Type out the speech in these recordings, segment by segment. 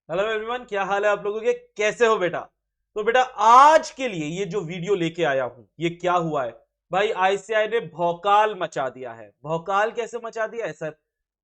Hello everyone, क्या हाल है आप लोगों के? कैसे हो बेटा? तो बेटा आज के लिए ये जो वीडियो लेके आया हूं, ये क्या हुआ है भाई? आईसीआई ने भौकाल मचा दिया है। भौकाल कैसे मचा दिया है सर?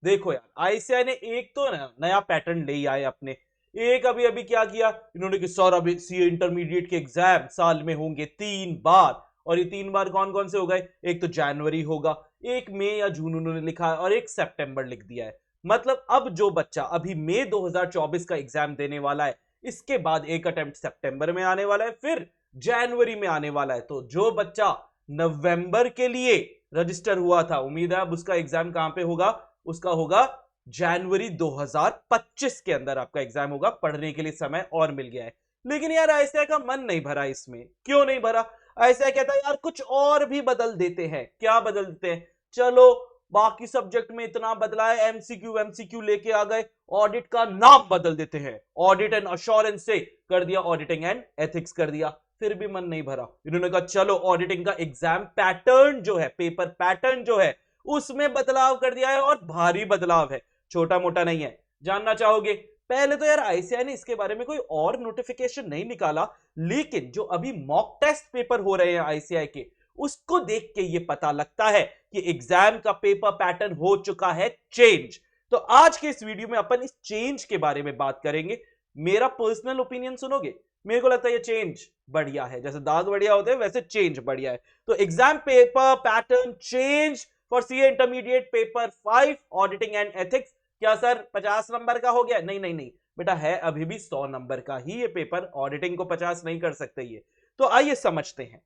देखो यार, आईसीआई ने एक तो नया पैटर्न ले आए अपने। एक अभी अभी क्या किया इन्होंने कि सर अभी सीए इंटरमीडिएट के एग्जाम साल में होंगे 3 बार। और ये 3 बार कौन कौन से हो गए? एक तो जनवरी होगा, एक मई या जून उन्होंने लिखा है, और एक सितंबर लिख दिया है। मतलब अब जो बच्चा अभी मई 2024 का एग्जाम देने वाला है, इसके बाद एक अटेम्प्ट सितंबर में आने वाला है, फिर जनवरी में आने वाला है। तो जो बच्चा नवंबर के लिए रजिस्टर हुआ था, उम्मीद है अब उसका एग्जाम कहां पे होगा? उसका होगा जनवरी 2025 के अंदर आपका एग्जाम होगा। पढ़ने के लिए समय और मिल गया है। लेकिन यार ऐसा का मन नहीं भरा इसमें। क्यों नहीं भरा? ऐसा कहता है यार कुछ और भी बदल देते हैं। क्या बदल देते हैं? चलो, बाकी सब्जेक्ट में इतना बदला है, एमसीक्यू एमसीक्यू लेके आ गए, ऑडिट का नाम बदल देते हैं, ऑडिट एंड अश्योरेंस से कर दिया ऑडिटिंग एंड एथिक्स कर दिया। फिर भी मन नहीं भरा। इन्होंने कहा चलो ऑडिटिंग का एग्जाम पैटर्न जो है, पेपर पैटर्न जो है, उसमें बदलाव कर दिया है, और भारी बदलाव है, छोटा मोटा नहीं है। जानना चाहोगे? पहले तो यार आईसीआई ने इसके बारे में कोई और नोटिफिकेशन नहीं निकाला, लेकिन जो अभी मॉक टेस्ट पेपर हो रहे हैं आईसीआई के, उसको देख के ये पता लगता है कि एग्जाम का पेपर पैटर्न हो चुका है चेंज। तो आज के इस वीडियो में अपन इस चेंज के बारे में बात करेंगे। मेरा पर्सनल ओपिनियन सुनोगे? मेरे को लगता है ये चेंज बढ़िया है। जैसे दांत बढ़िया होते हैं वैसे चेंज बढ़िया है। तो exam paper pattern change for CA intermediate paper 5 auditing and ethics. क्या सर 50 नंबर का हो गया? नहीं नहीं नहीं बेटा, है अभी भी 100 नंबर का ही ये पेपर। ऑडिटिंग को 50 नहीं कर सकते ये। तो आइए समझते हैं।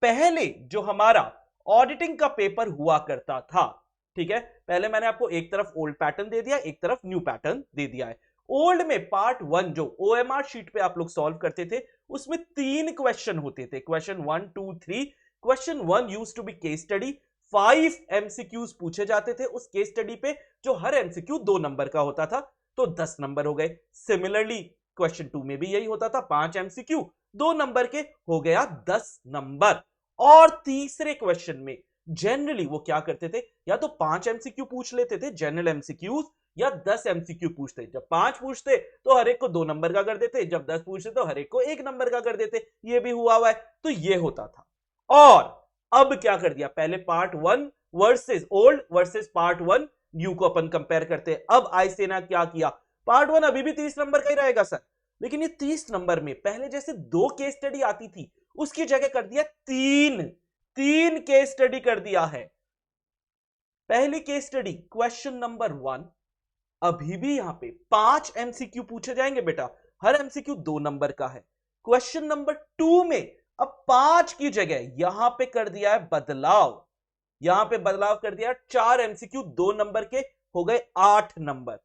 पहले जो हमारा ऑडिटिंग का पेपर हुआ करता था, ठीक है, पहले मैंने आपको एक तरफ ओल्ड पैटर्न दे दिया, एक तरफ न्यू पैटर्न दे दिया है। ओल्ड में पार्ट 1 जो ओएमआर शीट पे आप लोग सॉल्व करते थे, उसमें 3 क्वेश्चन होते थे, question 1 2 3। Question 1 used to be case study. 5 MCQs पूछे जाते थे उस केस स्टडी पे, जो हर एमसीक्यू 2 नंबर का होता था, तो 10 नंबर हो गए। सिमिलरली क्वेश्चन 2 में भी यही होता था, 5 एमसीक्यू 2 नंबर के, हो गया 10 नंबर। और तीसरे क्वेश्चन में जनरली वो क्या करते थे, या तो 5 एमसीक्यू पूछ लेते थे जनरल एमसीक्यूज, या 10 एमसीक्यू पूछते। जब 5 पूछते तो हर एक को 2 नंबर का कर देते, जब 10 पूछते तो हर एक को 1 नंबर का कर देते। ये भी हुआ है। तो ये होता था। और अब क्या कर दिया, पहले part 1 versus old versus part 1 new को अपन कंपेयर करते हैं। अब आईसीआई ने क्या किया, पार्ट 1 अभी भी 30 नंबर का ही रहेगा सर, लेकिन ये 30 नंबर में पहले जैसे 2 केस स्टडी आती थी, उसकी जगह कर दिया 3 केस स्टडी कर दिया है। पहली केस स्टडी क्वेश्चन नंबर 1, अभी भी यहां पे 5 एमसीक्यू पूछे जाएंगे बेटा, हर एमसीक्यू 2 नंबर का है। क्वेश्चन नंबर 2 में अब 5 की जगह यहां पे कर दिया है बदलाव, यहां पे बदलाव कर दिया, 4 एमसीक्यू 2 नंबर के हो गए 8 नंबर।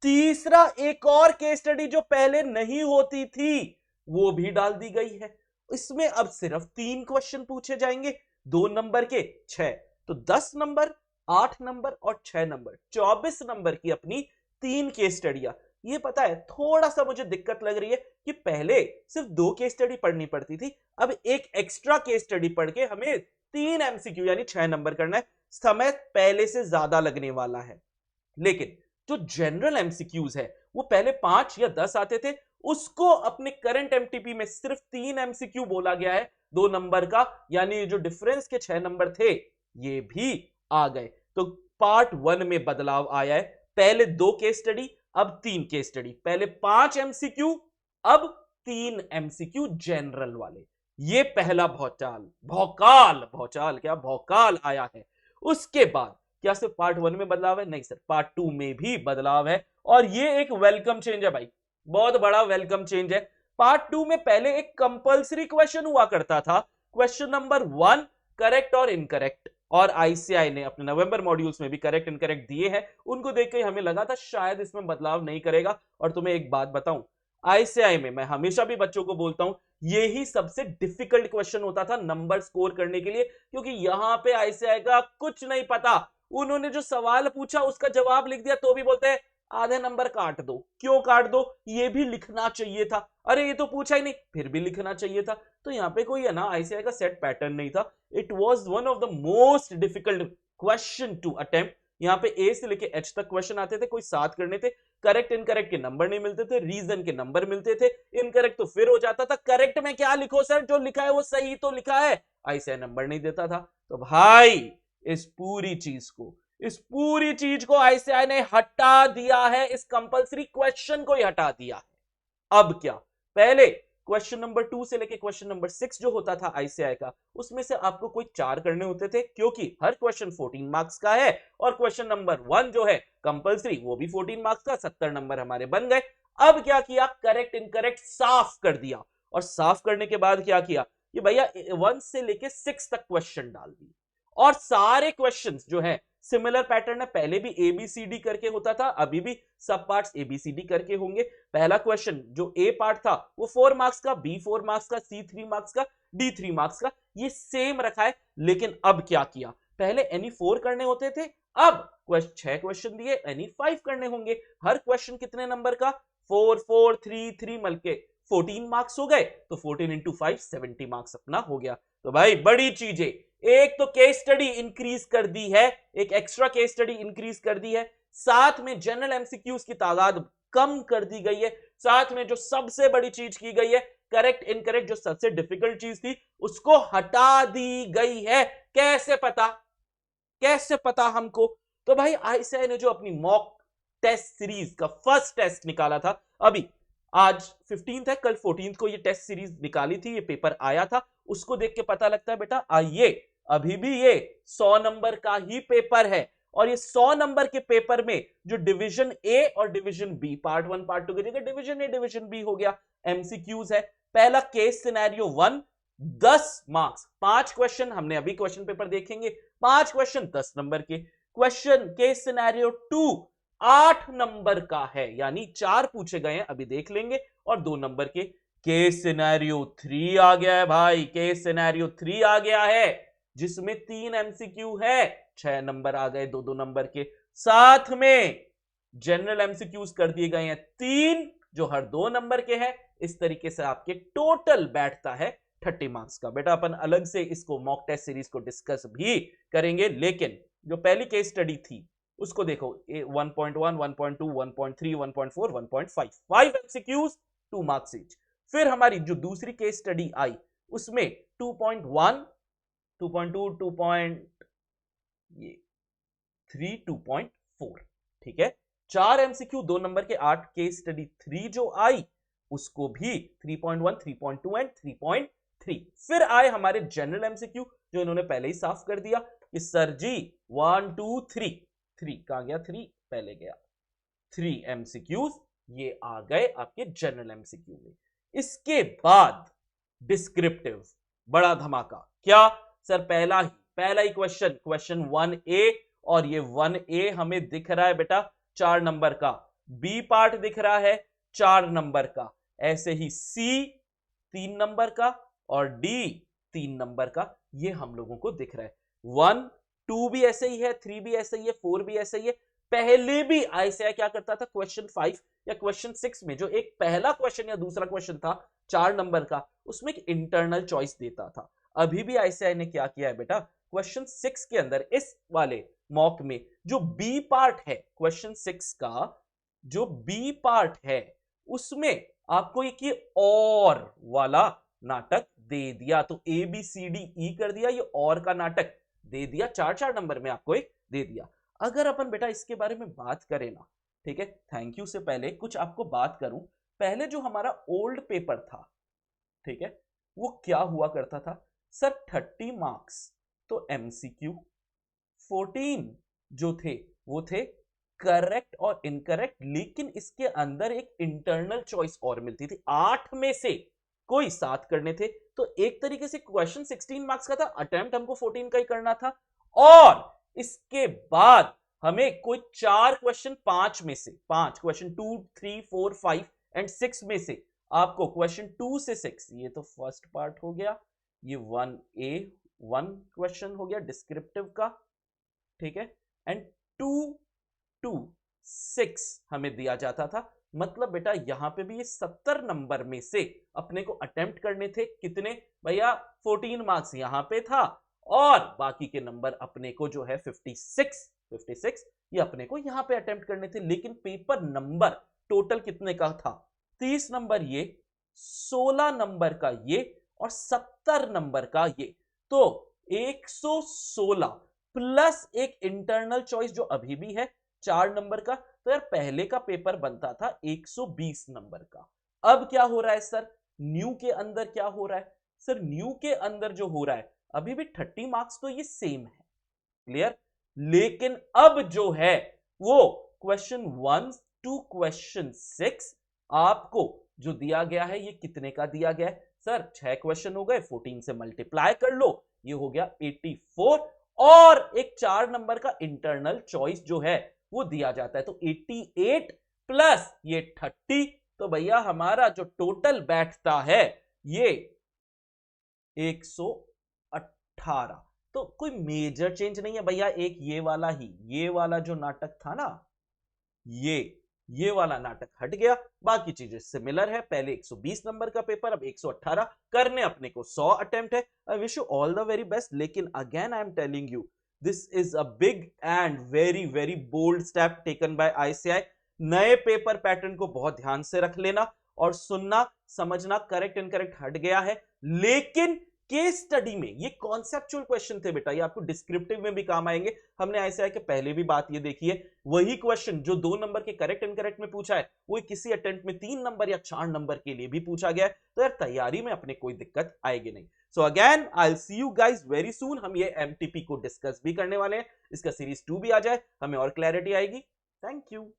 तीसरा एक और केस स्टडी जो पहले नहीं होती थी, वो भी डाल दी गई है। इसमें अब सिर्फ 3 क्वेश्चन पूछे जाएंगे 2 नंबर के 6, तो 10 नंबर, 8 नंबर और 6 नंबर, 24 नंबर की अपनी 3 केस स्टडियां। ये पता है थोड़ा सा मुझे दिक्कत लग रही है कि पहले सिर्फ 2 केस स्टडी पढ़नी पड़ती थी, अब एक एक्स्ट्रा केस स्टडी पढ़ के हमें 3 एमसीक्यू यानी 6 नंबर करना है। समय पहले से ज्यादा लगने वाला है। लेकिन जो जनरल एमसीक्यूज है, वो पहले 5 या 10 आते थे, उसको अपने करंट एमटीपी में सिर्फ 3 एमसीक्यू बोला गया है 2 नंबर का, यानी जो डिफरेंस के 6 नंबर थे ये भी आ गए। तो पार्ट 1 में बदलाव आया है, पहले 2 केस स्टडी अब 3 केस स्टडी, पहले 5 एमसीक्यू अब 3 एमसीक्यू जनरल वाले। ये पहला भौचाल, भौकाल, भौचाल क्या भौकाल आया है। उसके बाद क्या सिर्फ पार्ट 1 में बदलाव है? नहीं सर, पार्ट 2 में भी बदलाव है, और ये एक वेलकम चेंज है भाई, बहुत बड़ा वेलकम चेंज है। पार्ट 2 में पहले एक कंपलसरी क्वेश्चन हुआ करता था, क्वेश्चन नंबर 1 करेक्ट और इनकरेक्ट, और आईसीआई ने अपने नवंबर मॉड्यूल्स में भी करेक्ट इनकरेक्ट दिए हैं। उनको देख के हमें लगा था शायद इसमें बदलाव नहीं करेगा। और तुम्हें एक बात बताऊं, आईसीआई में मैं हमेशा भी बच्चों को बोलता हूं, यही सबसे डिफिकल्ट क्वेश्चन होता था नंबर स्कोर करने के लिए, क्योंकि यहां पे आईसीआई का कुछ नहीं पता। उन्होंने जो सवाल पूछा उसका जवाब लिख दिया, तो भी बोलते हैं आधे नंबर काट दो। क्यों काट दो? ये भी लिखना चाहिए था। अरे ये तो पूछा ही नहीं, फिर भी लिखना चाहिए था। तो यहाँ पे कोई है ना आईसीआई का सेट पैटर्न नहीं था। It was one of the most difficult question to attempt, यहाँ पे ए से लेके एच तक क्वेश्चन आते थे, कोई 7 करने थे, करेक्ट इनकरेक्ट के नंबर नहीं मिलते थे, रीजन के नंबर मिलते थे, इनकरेक्ट तो फिर हो जाता था, करेक्ट में क्या लिखो सर, जो लिखा है वो सही तो लिखा है, ऐसे नंबर नहीं देता था। तो भाई इस पूरी चीज को आईसीएआई ने हटा दिया है, इस कंपलसरी क्वेश्चन को ही हटा दिया है। अब क्या, पहले क्वेश्चन नंबर 2 से लेके क्वेश्चन नंबर 6 जो होता था आईसीएआई का, उसमें से आपको कोई 4 करने होते थे, क्योंकि हर क्वेश्चन 14 मार्क्स का है, और क्वेश्चन नंबर 1 जो है कंपलसरी वो भी 14 मार्क्स का, 70 नंबर हमारे बन गए। अब क्या किया, करेक्ट इनकरेक्ट साफ कर दिया, और साफ करने के बाद क्या किया, ये भैया 1 से लेके 6 तक क्वेश्चन डाल दिए, और सारे क्वेश्चंस जो है सिमिलर पैटर्न है, पहले भी एबीसीडी करके होता था, अभी भी सब पार्ट्स एबीसीडी करके होंगे। पहला क्वेश्चन जो ए पार्ट था वो 4 मार्क्स का, बी 4 मार्क्स का, सी 3 मार्क्स का, डी 3 मार्क्स का, ये सेम रखा है। लेकिन अब क्या किया, पहले एनी 4 करने होते थे, अब 6 क्वेश्चन दिए, एनी 5 करने होंगे। हर क्वेश्चन कितने नंबर का, 4 4 3 3 मिलके 14 मार्क्स हो गए, तो 14 इंटू 5 70 मार्क्स अपना हो गया। तो भाई बड़ी चीजें, एक तो केस स्टडी इंक्रीज कर दी है, एक एक्स्ट्रा केस स्टडी इंक्रीज कर दी है, साथ में जनरल एमसीक्यूज की तादाद कम कर दी गई है, साथ में जो सबसे बड़ी चीज की गई है, करेक्ट इनकरेक्ट जो सबसे डिफिकल्ट चीज थी उसको हटा दी गई है। कैसे पता हमको, तो भाई आईसीएआई ने जो अपनी मॉक टेस्ट सीरीज का फर्स्ट टेस्ट निकाला था, अभी आज 15th है, कल 14th को ये टेस्ट सीरीज निकाली थी, ये पेपर आया था, उसको देख के पता लगता है बेटा आइए अभी भी ये 100 नंबर का ही पेपर है, और ये 100 नंबर के पेपर में जो डिवीजन ए और डिवीजन बी, पार्ट 1 पार्ट 2 की जगह डिवीजन ए डिवीजन बी हो गया, एमसीक्यूज है। पहला केस सिनेरियो 1 10 मार्क्स, 5 क्वेश्चन, हमने अभी क्वेश्चन पेपर देखेंगे, 5 क्वेश्चन 10 नंबर के। क्वेश्चन केस सिनेरियो 2 8 नंबर का है, यानी 4 पूछे गए हैं, अभी देख लेंगे, और 2 नंबर के। केस सिनेरियो 3 आ गया है भाई, केस सिनेरियो 3 आ गया है, जिसमें 3 एमसीक्यू है, 6 नंबर आ गए 2 2 नंबर के, साथ में जनरल एमसीक्यूज कर दिए गए हैं 3 जो हर 2 नंबर के हैं। इस तरीके से आपके टोटल बैठता है 30 मार्क्स का। बेटा अपन अलग से इसको मॉक टेस्ट सीरीज को डिस्कस भी करेंगे, लेकिन जो पहली केस स्टडी थी उसको देखो, 1.1 1.2 1.3 1.4 1.5 5 एमसीक्यूज 2 मार्क्स ईच। फिर हमारी जो दूसरी केस स्टडी आई उसमें 2.1 2.2 2.3 2.4, ठीक है, 4 एमसीक्यू 2 नंबर के, 8 केस स्टडी 3 जो आई उसको भी 3.1 3.2 एंड 3.3। फिर आए हमारे जनरल एमसीक्यू जो इन्होंने पहले ही साफ कर दिया कि सर जी 1 2 3 3 कहां गया, 3 पहले गया, 3 एमसीक्यूज ये आ गए आपके जनरल एमसीक्यू में। इसके बाद डिस्क्रिप्टिव, बड़ा धमाका, क्या सर, पहला ही क्वेश्चन 1A, और ये 1A हमें दिख रहा है बेटा 4 नंबर का, बी पार्ट दिख रहा है 4 नंबर का, ऐसे ही सी 3 नंबर का और डी 3 नंबर का, ये हम लोगों को दिख रहा है। 1 2 भी ऐसे ही है, 3 भी ऐसे ही है, 4 भी ऐसे ही है। पहले भी आईसीएआई क्या करता था, क्वेश्चन 5 या क्वेश्चन 6 में जो एक पहला क्वेश्चन या दूसरा क्वेश्चन था 4 नंबर का, उसमें एक इंटरनल चॉइस देता था। अभी भी आईसीएआई ने क्या किया है बेटा, क्वेश्चन 6 के अंदर इस वाले मॉक में जो बी पार्ट है, क्वेश्चन 6 का जो बी पार्ट है उसमें आपको एक ये और वाला नाटक दे दिया, तो A B C D E कर दिया, ये और का नाटक दे दिया, 4 नंबर में आपको एक दे दिया। अगर अपन बेटा इसके बारे में बात करें ना, ठीक है, थैंक यू से पहले कुछ आपको बात करूं, पहले जो हमारा ओल्ड पेपर था, ठीक है, वो क्या हुआ करता था सर, 30 मार्क्स तो एमसीक्यू, 14 जो थे वो थे करेक्ट और इनकरेक्ट, लेकिन इसके अंदर एक इंटरनल चॉइस और मिलती थी, 8 में से कोई 7 करने थे, तो एक तरीके से क्वेश्चन 16 मार्क्स का था, अटेम्प्ट हमको 14 का ही करना था, और इसके बाद हमें कोई 4 क्वेश्चन 5 में से, 5 क्वेश्चन 2 3 4 5 एंड 6 में से आपको क्वेश्चन 2 से 6, ये तो फर्स्ट पार्ट हो गया, ये 1A 1 क्वेश्चन हो गया डिस्क्रिप्टिव का, ठीक है, एंड 2 2 6 हमें दिया जाता था। मतलब बेटा यहां पे भी ये 70 नंबर में से अपने को अटेम्प्ट करने थे, कितने भैया, 14 मार्क्स यहां पे था, और बाकी के नंबर अपने को जो है 56 56 ये अपने को यहां पे अटेम्प्ट करने थे, लेकिन पेपर नंबर टोटल कितने का था? 30 नंबर ये, 16 नंबर का ये और 70 नंबर का ये। तो 116 प्लस एक इंटरनल चॉइस जो अभी भी है 4 नंबर का, तो यार पहले का पेपर बनता था 120 नंबर का। अब क्या हो रहा है सर, न्यू के अंदर क्या हो रहा है सर? न्यू के अंदर जो हो रहा है अभी भी 30 मार्क्स तो ये सेम है, क्लियर, लेकिन अब जो है वो क्वेश्चन 1 टू क्वेश्चन 6 आपको जो दिया गया है ये कितने का दिया गया है सर? 6 क्वेश्चन हो गए, 14 से मल्टीप्लाई कर लो, ये हो गया 84 और एक 4 नंबर का इंटरनल चॉइस जो है वो दिया जाता है, तो 88 प्लस ये 30, तो भैया हमारा जो टोटल बैठता है ये 118। तो कोई मेजर चेंज नहीं है भैया, एक ये वाला ही, ये वाला जो नाटक था ना, ये वाला नाटक हट गया, बाकी चीजें सिमिलर है। पहले 120 नंबर का पेपर, अब 118 करने अपने को 100 अटेम्प्ट है। I wish you all the very best, लेकिन again I am telling you this is a big and very very bold step taken by ICAI. नए पेपर पैटर्न को बहुत ध्यान से रख लेना और सुनना समझना, करेक्ट इनकरेक्ट हट गया है, लेकिन केस स्टडी में ये कॉन्सेप्चुअल क्वेश्चन थे बेटा, ये आपको डिस्क्रिप्टिव में भी काम आएंगे। हमने ऐसे आके पहले भी बात ये देखी है, वही क्वेश्चन जो 2 नंबर के करेक्ट इनकरेक्ट में पूछा है वो किसी अटेम्प्ट में 3 नंबर या 4 नंबर के लिए भी पूछा गया है, तो यार तैयारी में अपने कोई दिक्कत आएगी नहीं। So again I will see you guys very soon. हम ये एमटीपी को डिस्कस भी करने वाले हैं, इसका सीरीज 2 भी आ जाए, हमें और क्लैरिटी आएगी। Thank you.